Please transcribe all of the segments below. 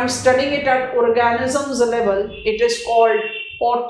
I'm studying it at organisms level, it is called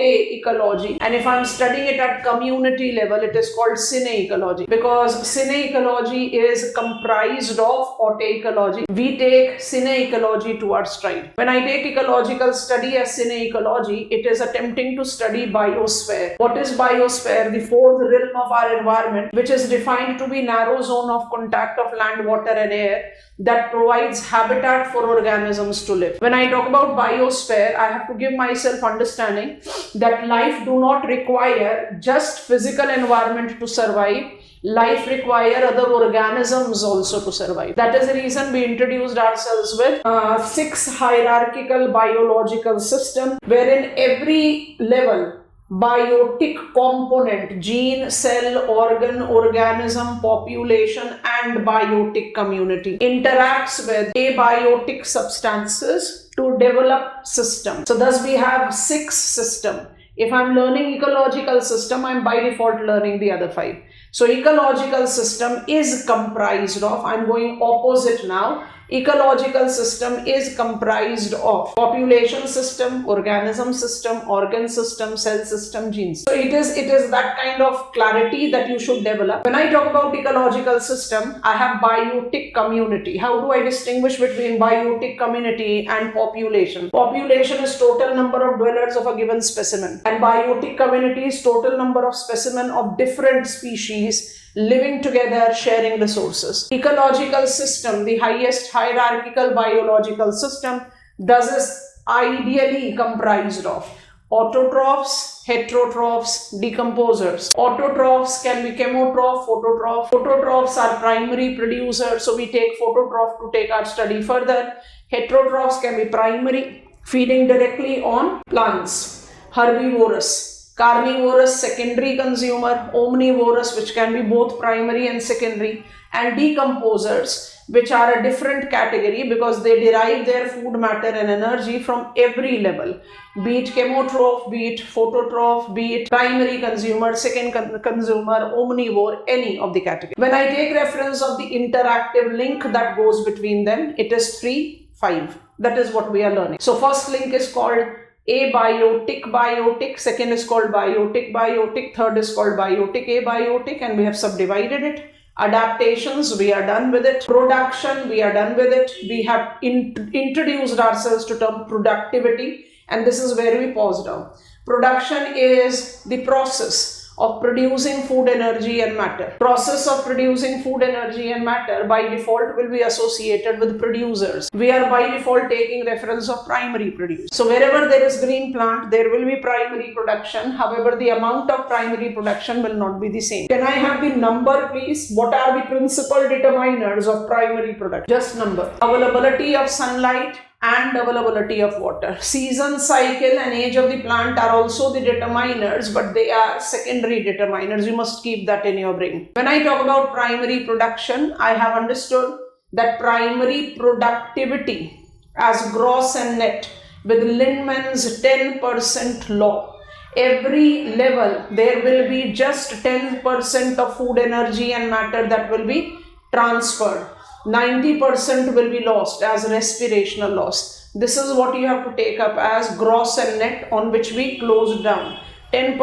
ecology, and if I'm studying it at community level, it is called ecology, because ecology is comprised of ecology. We take ecology to our stride. When I take ecological study as ecology, it is attempting to study biosphere. What is biosphere? The fourth realm of our environment, which is defined to be narrow zone of contact of land, water and air that provides habitat for organisms to live. When I talk about biosphere, I have to give myself understanding that life do not require just physical environment to survive. Life require other organisms also to survive. That is the reason we introduced ourselves with 6 hierarchical biological system, wherein every level biotic component, gene, cell, organ, organism, population and biotic community interacts with abiotic substances to develop system. So thus we have 6 system. If I'm learning ecological system, I'm by default learning the other 5. So ecological system is comprised of, I'm going opposite now, ecological system is comprised of population system, organism system, organ system, cell system, genes. So it is that kind of clarity that you should develop. When I talk about ecological system, I have biotic community. How do I distinguish between biotic community and population? Population is total number of dwellers of a given specimen, and biotic community is total number of specimen of different species living together, sharing resources. Ecological system, the highest hierarchical biological system, thus is ideally comprised of autotrophs, heterotrophs, decomposers. Autotrophs can be chemotroph, phototroph. Phototrophs are primary producers, so we take phototroph to take our study further. Heterotrophs can be primary, feeding directly on plants. Herbivorous. Carnivorous, secondary consumer. Omnivorous, which can be both primary and secondary. And decomposers, which are a different category because they derive their food matter and energy from every level. Be it chemotroph, be it phototroph, be it primary consumer, second consumer, omnivore, any of the category. When I take reference of the interactive link that goes between them, it is 3, 5. That is what we are learning. So first link is called abiotic, second is called biotic, third is called biotic abiotic, and we have subdivided it. Adaptations, we are done with it. Production, we are done with it. We have introduced ourselves to term productivity, and this is where we pause down. Production is the process of producing food, energy and matter. Process of producing food, energy and matter by default will be associated with producers. We are by default taking reference of primary produce. So wherever there is green plant, there will be primary production. However, the amount of primary production will not be the same. Can I have the number please? What are the principal determiners of primary production? Just number. Availability of sunlight and availability of water. Season, cycle and age of the plant are also the determiners, but they are secondary determiners. You must keep that in your brain. When I talk about primary production, I have understood that primary productivity as gross and net with Lindman's 10% law. Every level there will be just 10% of food, energy and matter that will be transferred. 90% will be lost as respirational loss. This is what you have to take up as gross and net, on which we closed down. 10%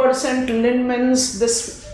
Lindman's this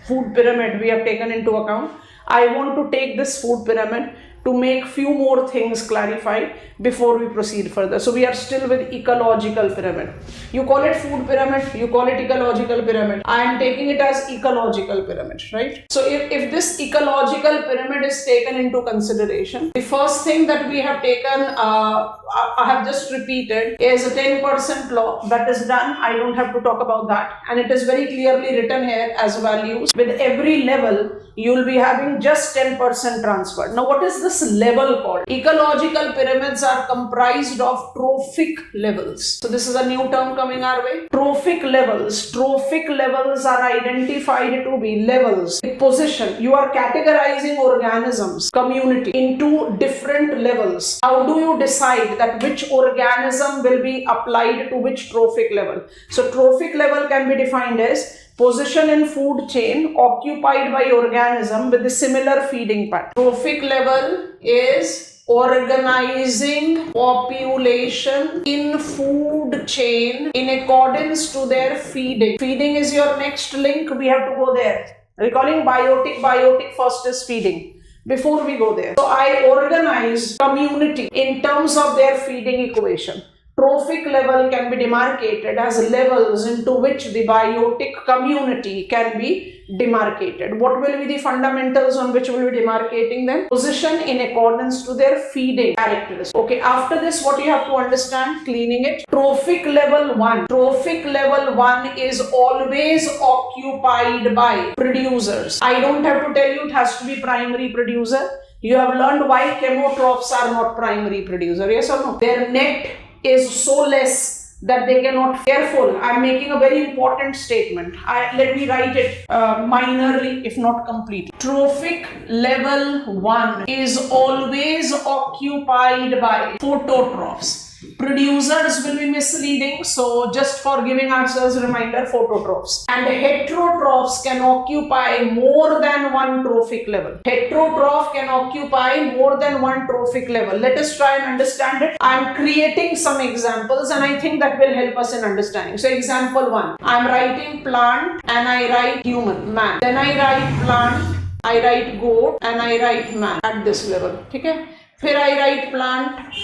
food pyramid we have taken into account. I want to take this food pyramid to make few more things clarified before we proceed further. So we are still with ecological pyramid. You call it food pyramid, you call it ecological pyramid. I am taking it as ecological pyramid, right? So if this ecological pyramid is taken into consideration, the first thing that we have taken, I have just repeated, is a 10% law. That is done. I don't have to talk about that. And it is very clearly written here as values. With every level, you will be having just 10% transferred. Now, what is this level called? Ecological pyramids are comprised of trophic levels. So this is a new term coming our way. Trophic levels. Trophic levels are identified to be levels. The position. You are categorizing organisms, community into different levels. How do you decide that which organism will be applied to which trophic level? So trophic level can be defined as position in food chain occupied by organism with a similar feeding pattern. Trophic level is organizing population in food chain in accordance to their feeding. Feeding is your next link. We have to go there. Recalling biotic first is feeding. Before we go there, so I organize community in terms of their feeding equation. Trophic level can be demarcated as levels into which the biotic community can be demarcated. What will be the fundamentals on which we will be demarcating them? Position in accordance to their feeding characteristics. Okay, after this, what you have to understand, cleaning it. Trophic level 1. Trophic level 1 is always occupied by producers. I don't have to tell you it has to be primary producer. You have learned why chemotrophs are not primary producer. Yes or no? Their net is so less that they cannot. Careful, I'm making a very important statement. Let me write it minorly, if not completely. Trophic level 1 is always occupied by phototrophs. Producers will be misleading, so just for giving ourselves a reminder, phototrophs. And heterotrophs can occupy more than one trophic level. Heterotroph can occupy more than one trophic level. Let us try and understand it. I'm creating some examples and I think that will help us in understanding. So example 1, I'm writing plant and I write human, man. Then I write plant, I write goat and I write man at this level. Okay? Then I write plant,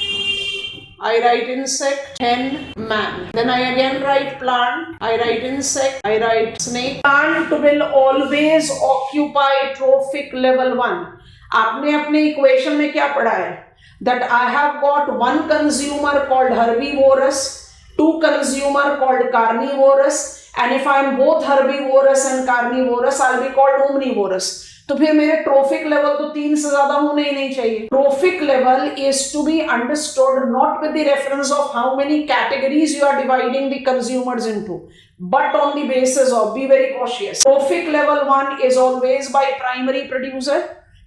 I write insect, hen, man. Then I again write plant, I write insect, I write snake. Plant will always occupy trophic level 1. आपने अपने equation में क्या पढ़ा है? That I have got one consumer called herbivorous, two consumer called carnivorous, and if I am both herbivorous and carnivorous, I'll be called omnivorous. तो फिर मेरे trophic level तो 3 से ज्यादा होने ही नहीं चाहिए. Trophic level is to be understood not with the reference of how many categories you are dividing the consumers into, but on the basis of, be very cautious. Trophic level 1 is always by primary producer.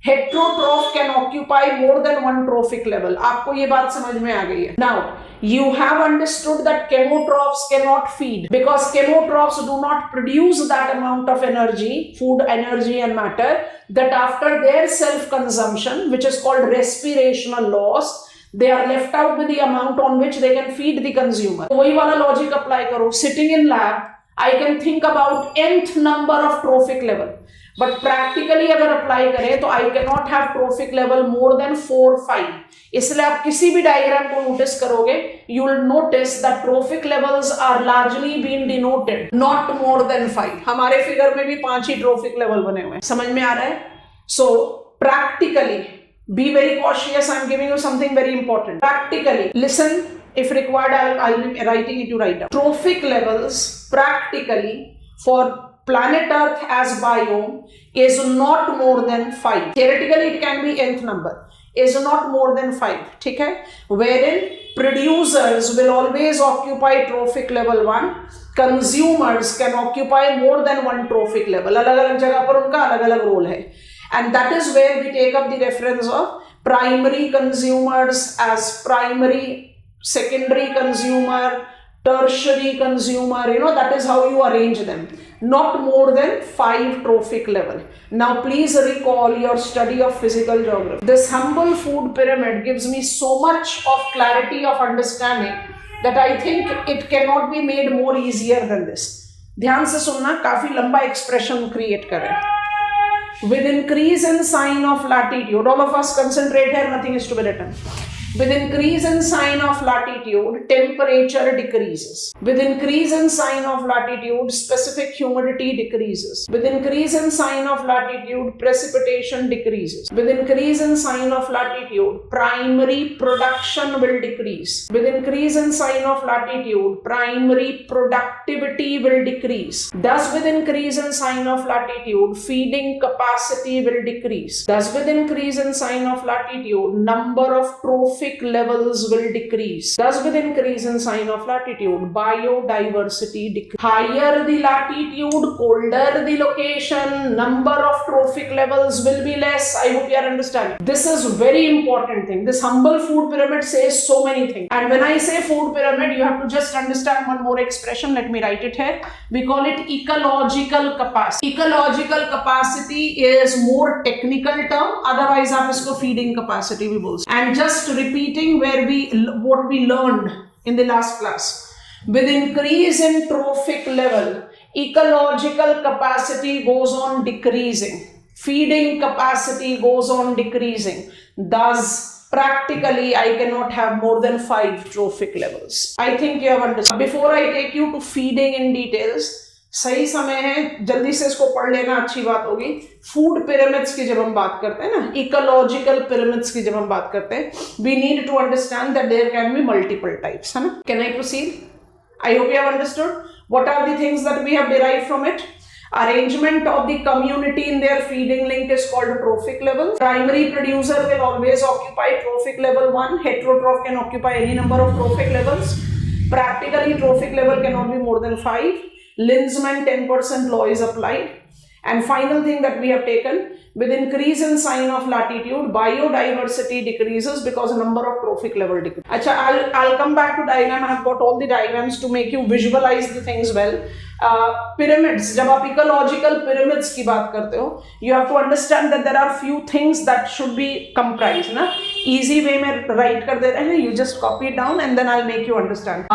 Heterotroph can occupy more than one trophic level. आपको ये बात समझ में आ गई है. Now, you have understood that chemotrophs cannot feed because chemotrophs do not produce that amount of energy, food, energy and matter, that after their self-consumption, which is called respirational loss, they are left out with the amount on which they can feed the consumer. वही वाला logic apply करो. Sitting in lab, I can think about nth number of trophic level. But practically अगर apply करें तो I cannot have trophic level more than 4, 5. इसलिए आप किसी भी डायग्राम को नोटिस करोगे, you will notice that trophic levels are largely being denoted not more than 5. हमारे फिगर में भी 5 ही trophic level बने हुए हैं. समझ में आ रहा है? So practically, be very cautious. I'm giving you something very important. Practically, listen. If required, I'll be writing it to write down. Trophic levels practically for planet Earth as biome is not more than 5. Theoretically, it can be nth number. Is not more than 5. ठीक है? Wherein producers will always occupy trophic level 1. Consumers can occupy more than one trophic level. अलग-अलग जगह पर उनका अलग-अलग role है. And that is where we take up the reference of primary consumers as primary, secondary consumer, tertiary consumer, that is how you arrange them. Not more than 5 trophic level. Now please recall your study of physical geography. This humble food pyramid gives me so much of clarity of understanding that I think it cannot be made more easier than this. ध्यान से सुनना, काफी लंबा expression create करें. With increase in sign of latitude, all of us concentrate here, nothing is to be written. With increase in sign of latitude, temperature decreases. With increase in sign of latitude, specific humidity decreases. With increase in sign of latitude, precipitation decreases. With increase in sign of latitude, primary production will decrease. With increase in sign of latitude, primary productivity will decrease. Thus, with increase in sign of latitude, feeding capacity will decrease. Thus, with increase in sign of latitude, number of trophic trophic levels will decrease. Thus, with increase in sign of latitude, biodiversity decreases. Higher the latitude, colder the location, number of trophic levels will be less. I hope you are understanding. This is very important thing. This humble food pyramid says so many things. And when I say food pyramid, you have to just understand one more expression. Let me write it here. We call it ecological capacity. Ecological capacity is more technical term. Otherwise, आप इसको feeding capacity भी बोल सकते हैं. And just repeating what we learned in the last class. With increase in trophic level, ecological capacity goes on decreasing. Feeding capacity goes on decreasing. Thus, practically, I cannot have more than 5 trophic levels. I think you have understood. Before I take you to feeding in details, सही समय है, जल्दी से इसको पढ़ लेना, अच्छी बात होगी. फूड पिरामिड्स की जब हम बात करते हैं ना, इकोलॉजिकल पिरामिड्स की जब हम बात करते हैं, we need to understand that there can be multiple types, है ना. Can I proceed? I hope you have understood. What are the things that we have derived from it? Arrangement of the community in their feeding link is called trophic level. Primary producer will always occupy trophic level 1. Heterotroph can occupy any number of trophic levels. Practically, trophic level cannot be more than 5. Linzmann 10% law is applied. And final thing that we have taken, with increase in sign of latitude, biodiversity decreases because number of trophic level decreases. Acha, I'll come back to diagram. I have got all the diagrams to make you visualize the things well. Pyramids, जब आप ecological pyramids की बात करते हो, you have to understand that there are few things that should be comprised, ना. Easy way में write कर दे रहे हैं, you just copy it down and then I'll make you understand.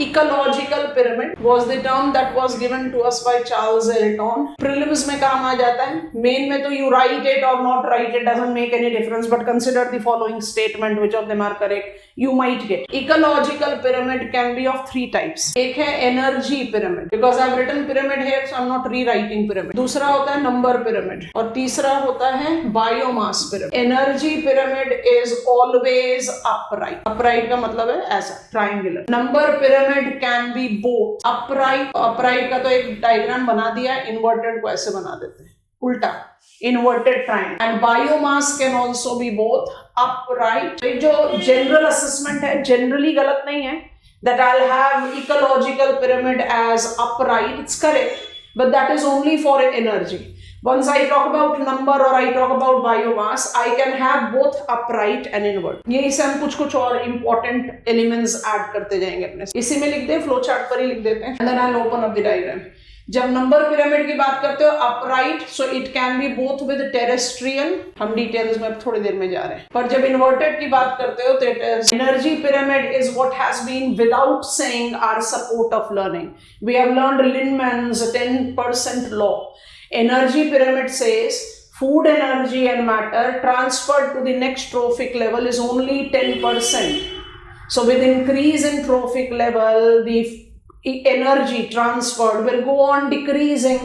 Ecological pyramid was the term that was given to us by Charles Elton. Prelims में काम आ जाता है, main में तो you write it or not write it doesn't make any difference, but consider the following statement, which of them are correct, you might get. Ecological pyramid can be of 3 types. एक है energy pyramid, because I've written pyramid here, so I'm not rewriting pyramid. दूसरा होता है number pyramid, और तीसरा होता है biomass pyramid. Energy pyramid is always upright. Upright का मतलब है ऐसा, triangular. Number pyramid can be both upright. Upright का तो एक diagram बना दिया, inverted को ऐसे बना देते हैं, उल्टा, inverted triangle. And biomass can also be both upright. जो general assessment है, generally गलत नहीं है, that I'll have ecological pyramid as upright. It's correct, but that is only for energy. Once I talk about number or I talk about biomass, I can have both upright and invert. ये इसे हम कुछ और important elements add करते जाएंगे अपने. इसी में लिख दे, flow chart पर ही लिख देते हैं. And then I'll open up the diagram. जब नंबर पिरामिड की बात करते हो upright, so it can be both with terrestrial, हम डिटेल्स में थोड़ी देर में जा रहे हैं. पर जब इन्वर्टेड की बात करते हो तो it is energy pyramid is what has been without saying our support of learning. We have learned Lindeman's 10% law. Energy pyramid says food energy and matter transferred to the next trophic level is only 10%. So with increase in trophic level, the energy transferred will go on decreasing.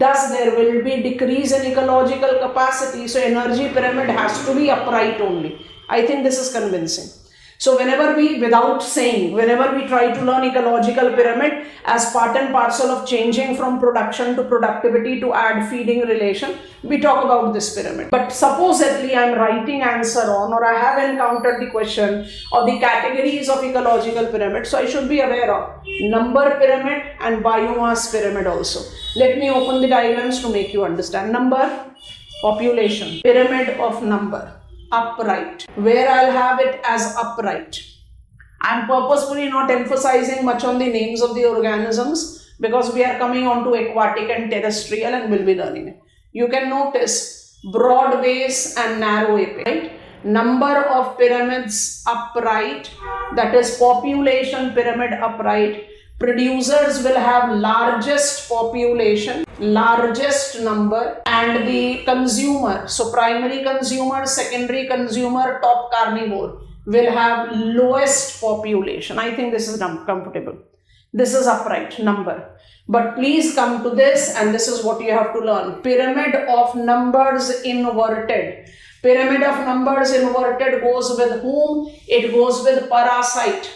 Thus there will be decrease in ecological capacity. So energy pyramid has to be upright only. I think this is convincing. So whenever we try to learn ecological pyramid as part and parcel of changing from production to productivity to add feeding relation, we talk about this pyramid. But supposedly I am writing answer on, or I have encountered the question of the categories of ecological pyramid, so I should be aware of number pyramid and biomass pyramid also. Let me open the diagrams to make you understand. Number, population, pyramid of number. Upright, where I'll have it as upright. I'm purposefully not emphasizing much on the names of the organisms because we are coming on to aquatic and terrestrial and we'll be learning it. You can notice broad base and narrow apex, right? Number of pyramids upright, that is population pyramid upright. Producers will have largest population, largest number, and the consumer, so primary consumer, secondary consumer, top carnivore will have lowest population. I think this is comfortable. This is upright number. But please come to this, and this is what you have to learn. Pyramid of numbers inverted. Pyramid of numbers inverted goes with whom? It goes with parasite.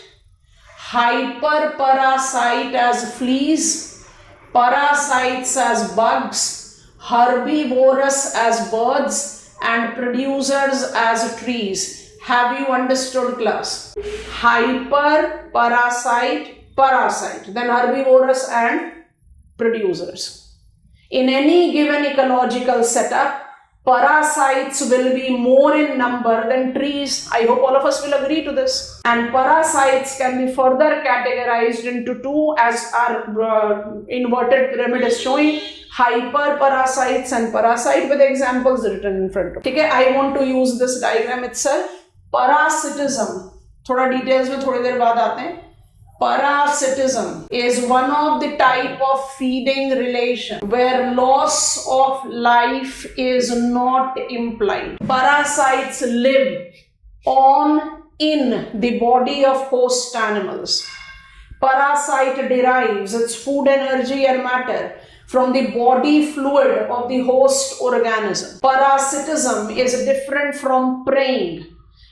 Hyperparasite as fleas, parasites as bugs, herbivorous as birds, and producers as trees Have you understood, class? Hyper, parasite, then herbivorous and producers. In any given ecological setup, parasites will be more in number than trees. I hope all of us will agree to this. And parasites can be further categorized into two, as our inverted pyramid is showing: hyper parasites and parasite, with examples written in front of. Okay, I want to use this diagram itself. Parasitism, थोड़ा details में थोड़ी देर बाद आते हैं. Parasitism is one of the type of feeding relation where loss of life is not implied. Parasites live on in the body of host animals. Parasite derives its food, energy and matter from the body fluid of the host organism. Parasitism is different from preying.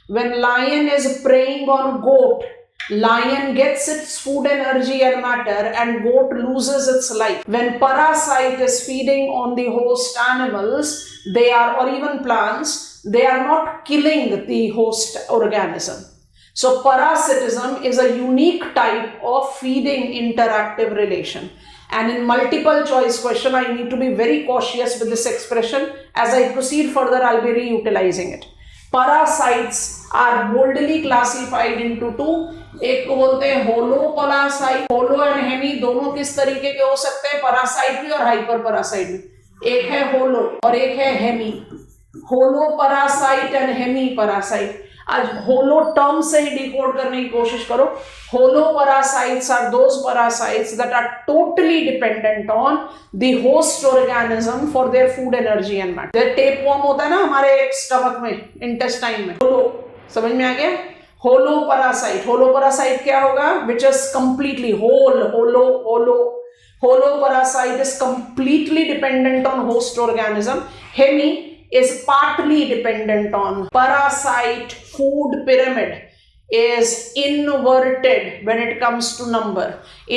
When lion is preying on goat, lion gets its food, energy and matter, and goat loses its life. When parasite is feeding on the host animals, or even plants, they are not killing the host organism. So parasitism is a unique type of feeding interactive relation. And in multiple choice question, I need to be very cautious with this expression. As I proceed further, I'll be reutilizing it. Parasites are boldly classified into two. एक को बोलते हैं होलोपरासाइट. होलो and Hemy दोनों किस तरीके के हो सकते हैं? पैरासाइट भी और हाइपर पैरासाइट भी. एक है होलो और एक है hemi. Holoparasite and hemiparasite. आज होलो टर्म से ही डिकोड करने की कोशिश करो. Holo parasites are those parasites that are totally dependent on the host organism for their food, energy and matter. Tapeworm होता है ना हमारे स्टमक में, इंटेस्टाइन में. होलो समझ में आ गया? होलो पैरासाइट क्या होगा? Which is completely whole. Holoparasite is completely dependent on host organism. Hemi is partly dependent on. Parasite food pyramid is inverted when it comes to number.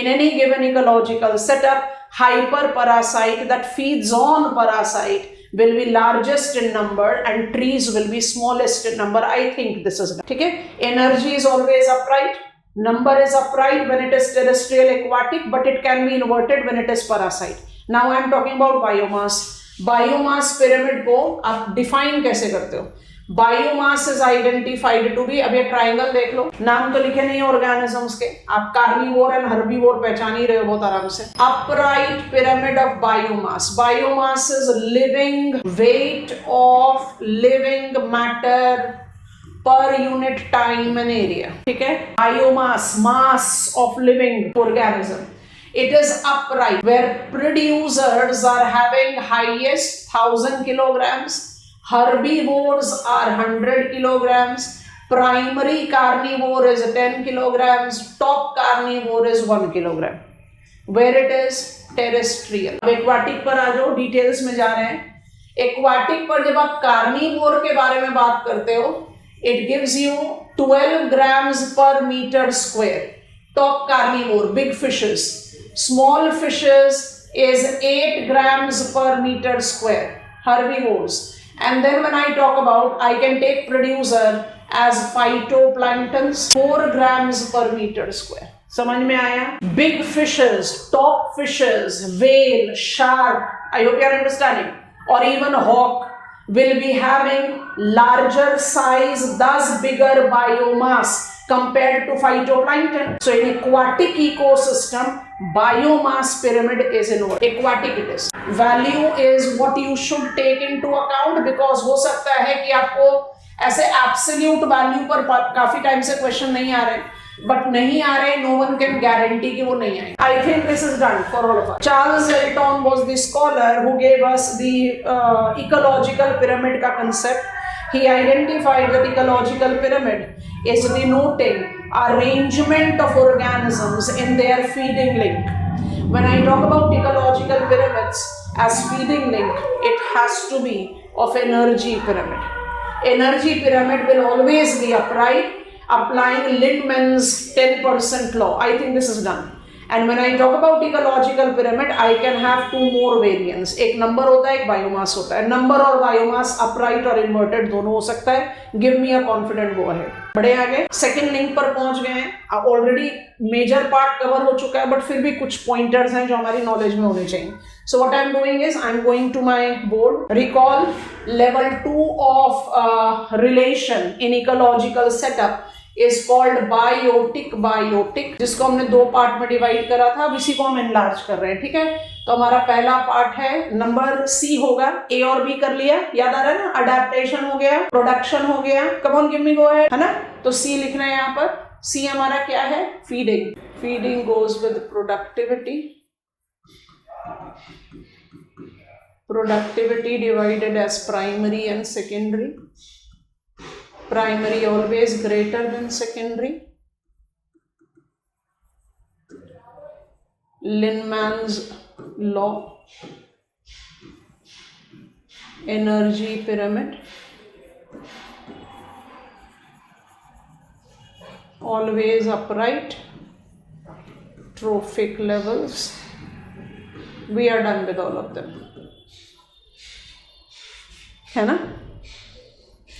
In any given ecological setup, hyperparasite that feeds on parasite will be largest in number and trees will be smallest in number. I think this is okay. Energy is always upright. Number is upright when it is terrestrial aquatic, but it can be inverted when it is parasite. Now I am talking about biomass. Biomass pyramid को आप define कैसे करते हो? Biomass is identified to be, अब ये triangle देख लो, नाम तो लिखे नहीं ऑर्गेनिजम्स के, आप कार्निवोर एंड हर्बीवोर पहचान ही रहे हो बहुत आराम से. Upright pyramid of biomass. Biomass is living weight of living matter per unit time and area. ठीक है? Biomass, mass of living organism. It is upright where producers are having highest 1000 kilograms, herbivores are 100 kilograms, primary carnivore is 10 kilograms, top carnivore is 1 kilogram. Where it is terrestrial. अब aquatic पर आ जाओ, details में जा रहे हैं. Aquatic पर जब आप carnivore के बारे में बात करते हो, it gives you 12 grams per meter square. Top carnivore, big fishes. Small fishes is 8 grams per meter square, herbivores. And then when I talk about, I can take producer as phytoplanktons, 4 grams per meter square. समझ में आया? Big fishes, top fishes, whale, shark, I hope you are understanding, or even hawk will be having larger size, thus bigger biomass compared to phytoplankton. So in aquatic ecosystem, biomass pyramid is inverted. Aquatic it is. Value is what you should take into account, because हो सकता है कि आपको ऐसे absolute value पर काफी time से question नहीं आ रहे, बट नहीं आ रहे, no one can guarantee कि वो नहीं आए. I think this is done for all of us. Charles Elton was the scholar who gave us the ecological pyramid का concept. He identified that ecological pyramid is denoting arrangement of organisms in their feeding link. When I talk about ecological pyramids as feeding link, it has to be of energy pyramid. Energy pyramid will always be upright, applying Lindman's 10% law. I think this is done. And when I talk about ecological pyramid, I can have two more variants. एक number होता है, एक biomass होता है. Number और biomass upright और inverted दोनों हो सकता है. Give me a confident go ahead. बड़े आगे सेकंड लिंक पर पहुंच गए हैं. ऑलरेडी मेजर पार्ट कवर हो चुका है, बट फिर भी कुछ पॉइंटर्स हैं जो हमारी नॉलेज में होने चाहिए. So what I'm doing is I'm going to my board. Recall level 2 of relation in ecological setup is called biotic, जिसको हमने दो पार्ट में डिवाइड करा था. अब इसी को हम एनलार्ज कर रहे हैं. ठीक है, तो हमारा पहला पार्ट है नंबर सी होगा. ए और बी कर लिया, याद आ रहा है ना. अडेप्टेशन हो गया, प्रोडक्शन हो गया. Come on give me go ahead, है ना. तो सी लिखना है यहाँ पर. सी हमारा क्या है? Feeding. Feeding goes with productivity. Productivity divided as primary and secondary. Primary always greater than secondary. Linman's law. Energy pyramid. Always upright. Trophic levels. We are done with all of them. है ना.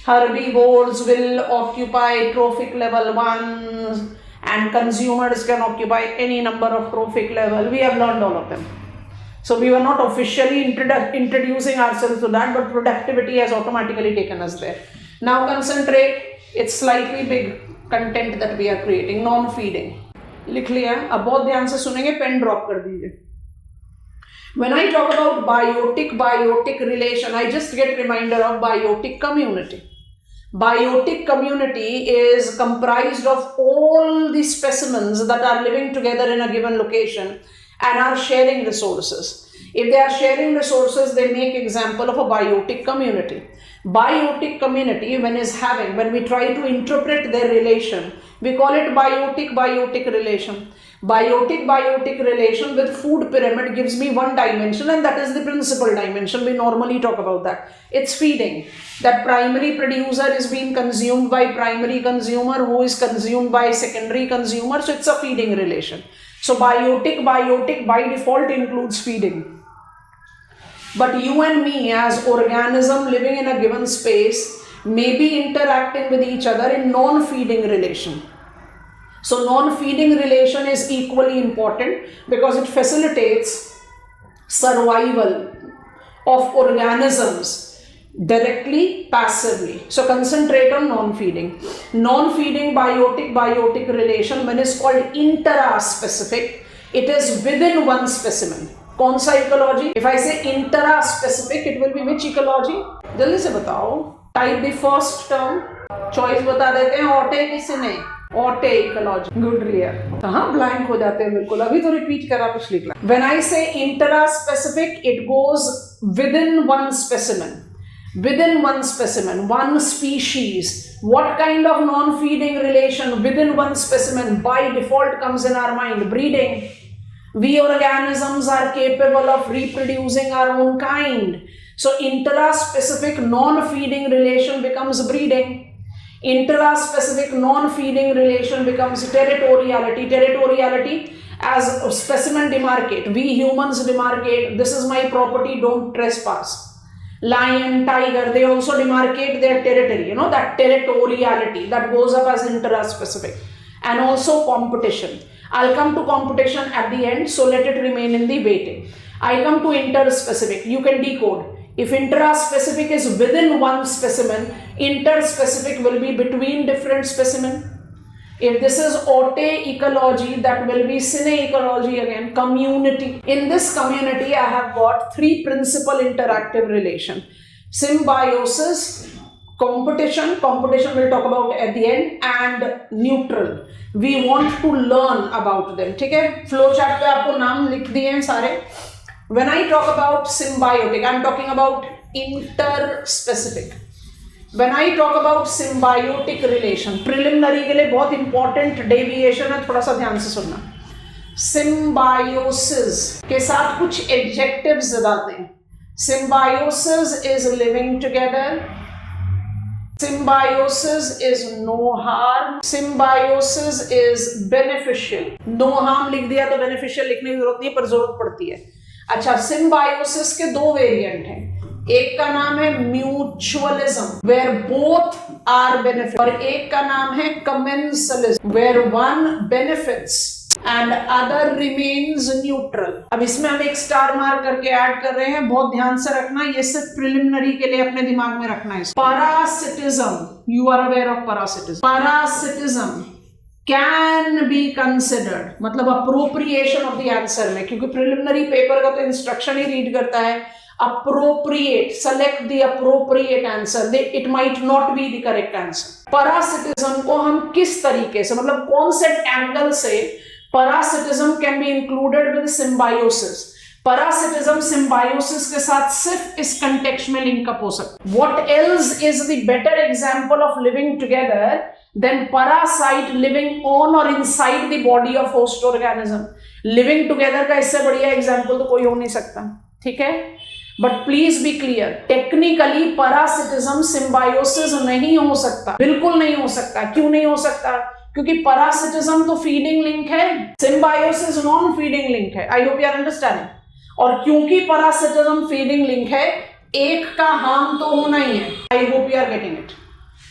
Herbivores will occupy trophic level 1 and consumers can occupy any number of trophic level. We have learned all of them. So we were not officially introducing ourselves to that, but productivity has automatically taken us there. Now concentrate. It's slightly big content that we are creating. Non-feeding. लिख लिया. अब बहुत ध्यान से सुनेंगे, pen drop कर दीजिए. When I talk about biotic relation, I just get reminder of biotic community. Biotic community is comprised of all the specimens that are living together in a given location and are sharing resources. If they are sharing resources, they make example of a biotic community. Biotic community, when we try to interpret their relation, we call it biotic relation. Biotic relation with food pyramid gives me one dimension, and that is the principal dimension. We normally talk about that. It's feeding. That primary producer is being consumed by primary consumer, who is consumed by secondary consumer. So it's a feeding relation. So biotic by default includes feeding. But you and me as organism living in a given space may be interacting with each other in non-feeding relation. So non-feeding relation is equally important because it facilitates survival of organisms directly, passively. So concentrate on non-feeding. Non-feeding biotic relation, when it's called intra-specific, it is within one specimen. कौन सा ecology? If I say intra-specific, it will be which ecology? जल्दी से बताओ. Type the first term. Choice बता देते हैं. ओटे किसी ने? ओटे ecology. Good रिया. हाँ, blank हो जाते हैं बिल्कुल. अभी तो repeat करा कुछ लिखना. When I say intra-specific, it goes within one specimen. Within one specimen, one species. What kind of non-feeding relation within one specimen by default comes in our mind? Breeding. We organisms are capable of reproducing our own kind. So intra-specific non-feeding relation becomes breeding. Intra-specific non-feeding relation becomes territoriality. Territoriality as a specimen demarcate. We humans demarcate. This is my property, don't trespass. Lion, tiger, they also demarcate their territory. You know, that territoriality that goes up as intra-specific. And also competition. I'll come to competition at the end, so let it remain in the waiting. I come to interspecific. You can decode. If intraspecific is within one specimen, interspecific will be between different specimen. If this is ote ecology, that will be sine ecology again, community. In this community, I have got three principal interactive relation. Symbiosis, competition we'll talk about at the end, and neutral. We want to learn about them. ठीक है, flow chart पे आपको नाम लिख दिए हैं सारे. When I talk about symbiotic, I'm talking about interspecific. When I talk about symbiotic relation, preliminary के लिए बहुत important deviation है, थोड़ा सा ध्यान से सुनना. Symbiosis के साथ कुछ adjectives लगाते हैं. Symbiosis is living together Symbiosis is no harm. Symbiosis is beneficial. No harm लिख दिया तो beneficial लिखने की जरूरत नहीं, पर जरूरत पड़ती है। अच्छा, symbiosis के दो वेरिएंट हैं। एक का नाम है mutualism where both are benefit, और एक का नाम है commensalism where one benefits and other remains neutral। अब इसमें हम एक स्टार मार्क करके ऐड कर रहे हैं, बहुत ध्यान से रखना, ये सिर्फ प्रिलिमिनरी के लिए अपने दिमाग में रखना है। Parasitism, you are aware of parasitism। Parasitism can be considered, मतलब appropriation of the answer में, क्योंकि प्रिलिमिनरी पेपर का तो इंस्ट्रक्शन ही रीड करता है appropriate, select the appropriate answer, it might not be the correct answer। Parasitism को हम किस तरीके से, मतलब कौन से एंगल से parasitism can be included with symbiosis। parasitism symbiosis के साथ सिर्फ इस context में लिंक अप हो सकता है। What else is the better example of living together than parasite living on or inside the body of host organism? Living together का इससे बढ़िया एग्जाम्पल तो कोई हो नहीं सकता, ठीक है। But please be clear, technically parasitism symbiosis नहीं हो सकता, बिल्कुल नहीं हो सकता। क्यों नहीं हो सकता? क्योंकि parasitism तो फीडिंग लिंक है, symbiosis नॉन फीडिंग लिंक है। I hope you are understanding. और क्योंकि parasitism फीडिंग लिंक है, एक का हार्म तो होना ही है। I hope you are getting it.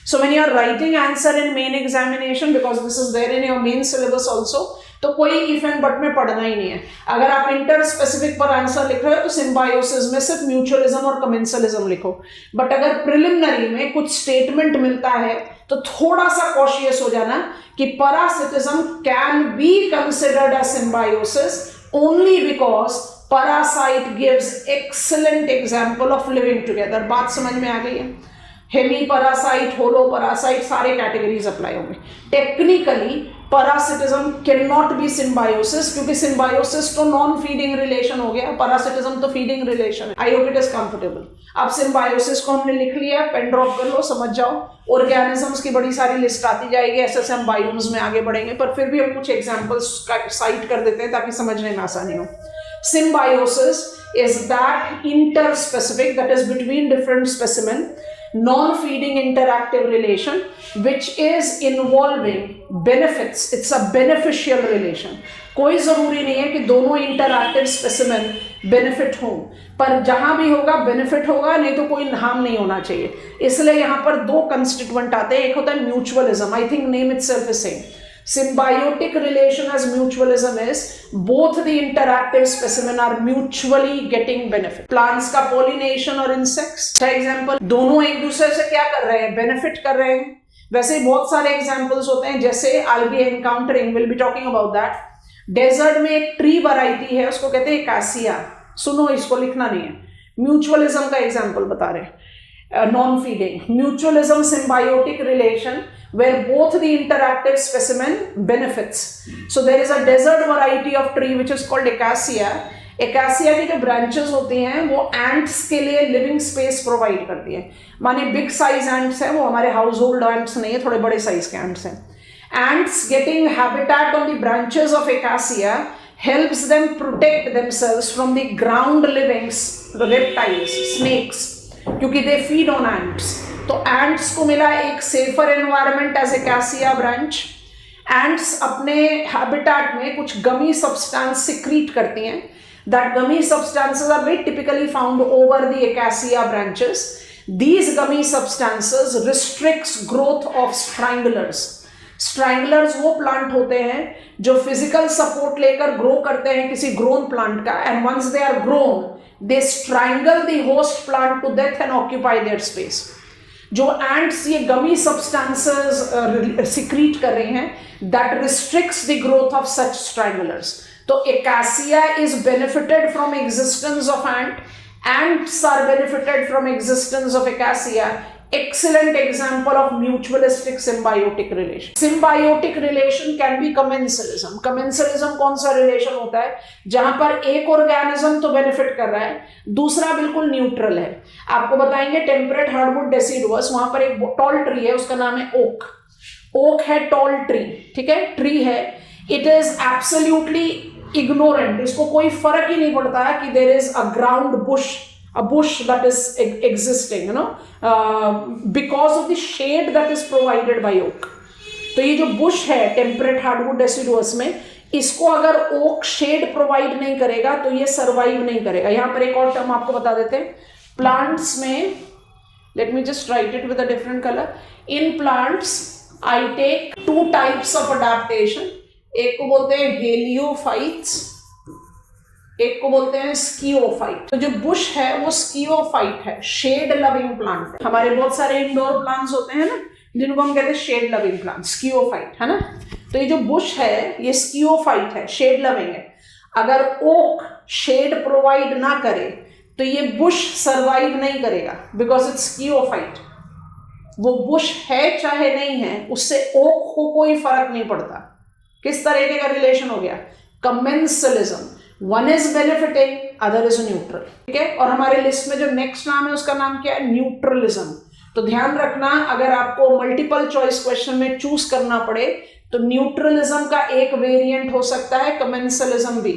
So when you are writing answer in main examination, because this is there in your main syllabus also, तो कोई if and but में पढ़ना ही नहीं है। अगर आप इंटर स्पेसिफिक पर आंसर लिख रहे हो तो सिम्बायोसिस में सिर्फ म्यूचुअलिज्म और कमेंसलिज्म लिखो। बट अगर प्रिलिमिनरी में कुछ स्टेटमेंट मिलता है तो थोड़ा सा कॉशियस हो जाना कि parasitism can be considered as symbiosis only because parasite gives excellent example of living together। बात समझ में आ गई है? हेमी पैरासाइट, होलो पैरासाइट, सारे कैटेगरीज अप्लाई होंगे। Technically parasitism can not be symbiosis, क्योंकि सिम्बायोसिस तो नॉन फीडिंग रिलेशन हो गया, पैरासिटिज्म तो फीडिंग रिलेशन है। I hope it is comfortable. अब सिम्बायोसिस को हमने लिख लिया, पेन ड्रॉप कर लो, समझ जाओ। ऑर्गेनिजम्स की बड़ी सारी लिस्ट आती जाएगी, ऐसे ऐसे हम बायोम्स में आगे बढ़ेंगे, पर फिर भी हम कुछ एग्जाम्पल्स साइट कर देते हैं ताकि समझने में आसानी हो। Symbiosis is that interspecific, that is between different specimen, non-feeding interactive relation which is involving benefits। It's a beneficial relation। कोई जरूरी नहीं है कि दोनों इंटरएक्टिव स्पेसिमेन बेनिफिट हों, पर जहां भी होगा बेनिफिट होगा, नहीं तो कोई हार्म नहीं होना चाहिए। इसलिए यहां पर दो कंस्टिट्यूएंट आते हैं। एक होता है mutualism, I think name itself is same. Symbiotic relation as mutualism is both the interactive specimen are mutually getting benefit। Plants का pollination और insects, अच्छा एग्जाम्पल, दोनों एक दूसरे से क्या कर रहे हैं? बेनिफिट कर रहे हैं। वैसे ही बहुत सारे एग्जाम्पल्स होते हैं, जैसे I'll be encountering, we'll be talking about that। Desert में एक ट्री वैरायटी है, उसको कहते हैं एकासिया। सुनो, इसको लिखना नहीं है। म्यूचुअलिज्म का एग्जाम्पल बता रहे हैं, non feeding. Mutualism symbiotic relation where both the interactive specimen benefits। So there is a desert variety of tree which is called acacia। acacia की जो branches होती हैं वो ants के लिए living space provide करती हैं। माने big size ants हैं, वो हमारे household ants नहीं है, थोड़े बड़े size के ants हैं। Ants getting habitat on the branches of acacia helps them protect themselves from the ground livings, the reptiles, snakes, क्योंकि they feed on ants। तो एंट्स को मिला एक safer environment as acacia branch. Ants अपने habitat में कुछ gummy substance secrete करती हैं। That gummy substances are very typically found over the acacia branches. These gummy substances restricts growth of stranglers. Stranglers वो प्लांट होते हैं जो फिजिकल सपोर्ट लेकर ग्रो करते हैं किसी ग्रोन प्लांट का, and once they are grown they strangle the host plant to death and occupy their space. जो एंट्स ये गमी सब्सटेंसेस सिक्रीट कर रहे हैं, that restricts the growth of such stranglers. तो acacia is benefited from existence of ant, ants are benefited from existence of acacia. Excellent example of mutualistic symbiotic relation। Symbiotic relation can be commensalism। commensalism कौन सा relation होता है? जहां पर एक organism तो benefit कर रहा है, दूसरा बिल्कुल न्यूट्रल है। आपको बताएंगे टेम्परेट हार्डवुड डेसिडुअस, वहां पर एक टॉल ट्री है, उसका नाम है ओक। ओक है टॉल ट्री, ठीक है, ट्री है। इट इज एब्सोल्युटली इग्नोरेंट, इसको कोई फर्क ही नहीं पड़ता कि there is a ground bush a bush that is existing, because of the shade that is provided by oak. तो ये जो बुश है टेम्परेट हार्डवुड डेसिडुअस में, इसको अगर ओक शेड प्रोवाइड नहीं करेगा तो ये सर्वाइव नहीं करेगा। यहां पर एक और टर्म आपको बता देते हैं, प्लांट्स में, let me just write it with a different colour. In plants I take 2 types of adaptation, एक को बोलते हैं हेलियोफाइट्स, एक को बोलते हैं स्कियोफाइट। तो जो बुश है वो स्कियोफाइट है, शेड लविंग प्लांट है। हमारे बहुत सारे इंडोर प्लांट्स होते हैं ना जिनको हम कहते हैं शेड लविंग प्लांट, स्कियोफाइट, है ना। तो ये जो बुश है ये स्कियोफाइट है, शेड लविंग है। अगर ओक शेड प्रोवाइड ना करे तो ये बुश सर्वाइव नहीं करेगा, बिकॉज इट्स स्कियोफाइट। वो बुश है चाहे नहीं है, उससे ओक को कोई फर्क नहीं पड़ता। किस तरीके का रिलेशन हो गया, commensalism, one is benefiting other is neutral, ठीक है। और हमारे लिस्ट में जो नेक्स्ट नाम है उसका नाम क्या है, न्यूट्रलिज्म। तो ध्यान रखना, अगर आपको मल्टीपल चॉइस क्वेश्चन में चूज करना पड़े तो न्यूट्रलिज्म का एक वेरिएंट हो सकता है कमेंसलिज्म भी।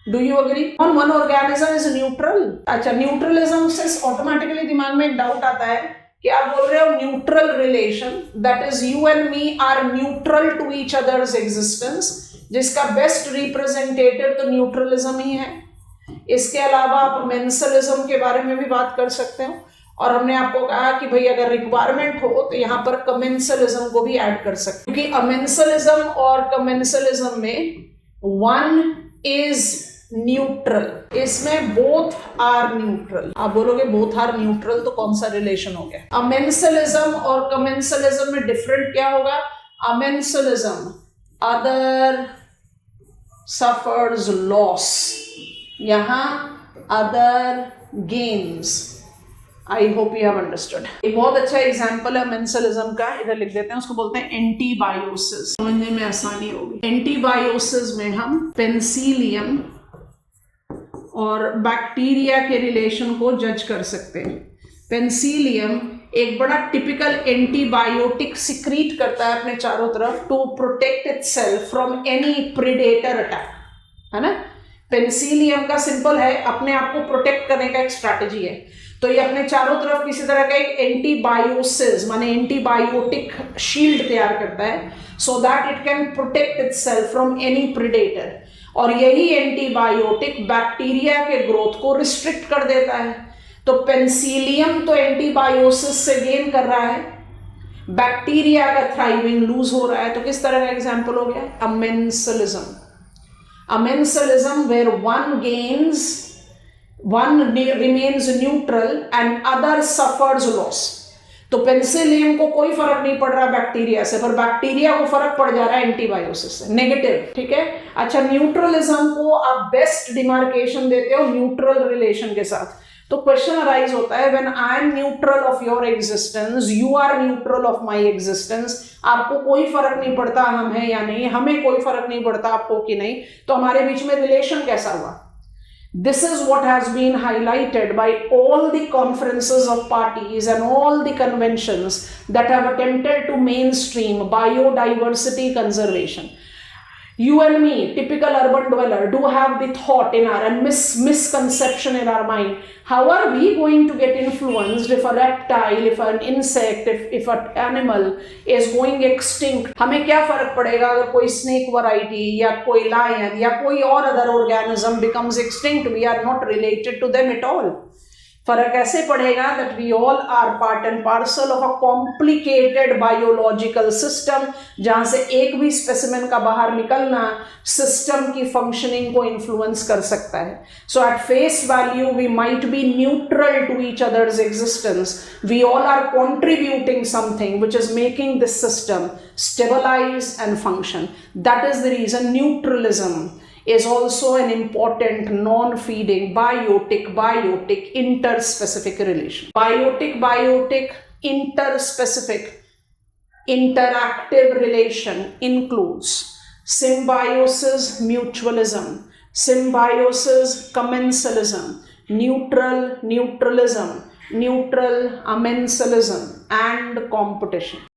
Do you agree? One organism is neutral. अच्छा, न्यूट्रलिज्म से ऑटोमेटिकली दिमाग में एक डाउट आता है कि आप बोल रहे हो neutral relation, that is you and me are neutral to each others existence, जिसका बेस्ट रिप्रेजेंटेटिव तो न्यूट्रलिज्म ही है। इसके अलावा आप कमेंसलिज्म के बारे में भी बात कर सकते हो, और हमने आपको कहा कि भाई अगर रिक्वायरमेंट हो तो यहाँ पर कमेंसलिज्म को भी ऐड कर सकते हैं, क्योंकि अमेंसलिज्म और कमेंसलिज्म में वन इज न्यूट्रल, इसमें बोथ आर न्यूट्रल। आप बोलोगे बोथ आर न्यूट्रल तो कौन सा रिलेशन हो गया? अमेंसलिज्म और कमेंसलिज्म में डिफरेंट क्या होगा? अमेंसलिज्म अदर सफर्स लॉस, यहां other gains. I hope you have understood. एक बहुत अच्छा एग्जांपल है मेंसलिज्म का, इधर लिख देते हैं, उसको बोलते हैं एंटीबायोसिस। समझने में आसानी होगी। एंटीबायोसिस में हम पेनिसिलियम और बैक्टीरिया के रिलेशन को जज कर सकते हैं। पेनिसिलियम एक बड़ा टिपिकल एंटीबायोटिक सिक्रीट करता है अपने चारों तरफ to protect itself from any predator attack, है ना। पेनिसिलियम का सिंपल है, अपने आप को प्रोटेक्ट करने का एक स्ट्रैटेजी है। तो ये अपने चारों तरफ किसी तरह का एक एंटीबायोसिस माने एंटीबायोटिक शील्ड तैयार करता है, so that it can protect itself from any predator. और यही एंटीबायोटिक बैक्टीरिया के ग्रोथ को रिस्ट्रिक्ट कर देता है। तो पेनिसिलियम तो एंटीबायोसिस से गेन कर रहा है, बैक्टीरिया का थ्राइविंग लूज हो रहा है। तो किस तरह का एग्जाम्पल हो गया? Amensalism. Amensalism where one remains neutral and other suffers loss. तो पेनिसिलियम को कोई फर्क नहीं पड़ रहा बैक्टीरिया से, पर बैक्टीरिया को फर्क पड़ जा रहा है एंटीबायोसिस से, नेगेटिव, ठीक है। अच्छा, न्यूट्रलिज्म को आप बेस्ट डिमार्केशन देते हो न्यूट्रल रिलेशन के साथ। तो क्वेश्चन अराइज होता है, when I am neutral of your existence, you are neutral of my existence, आपको कोई फर्क नहीं पड़ता हम हैं या नहीं, हमें कोई फर्क नहीं पड़ता आपको कि नहीं, तो हमारे बीच में रिलेशन कैसा हुआ? This is what has been highlighted by all the conferences of parties and all the conventions that have attempted to mainstream biodiversity conservation. You and me, typical urban dweller, do have the thought in our and misconception in our mind. How are we going to get influenced if a reptile, if an insect, if an animal is going extinct? हमें क्या फर्क पड़ेगा अगर कोई snake variety या कोई lion या कोई और other organism becomes extinct? We are not related to them at all. फर्क ऐसे पड़ेगा that we all are part and parcel of a complicated biological system, जहां से एक भी स्पेसिमेन का बाहर निकलना सिस्टम की फंक्शनिंग को इन्फ्लुएंस कर सकता है। So at face value we might be neutral to each others existence, we all are contributing something which is making this system stabilize and function. That is the reason neutralism is also an important non-feeding biotic interspecific relation. Biotic interspecific interactive relation includes symbiosis mutualism, symbiosis commensalism, neutral amensalism and competition.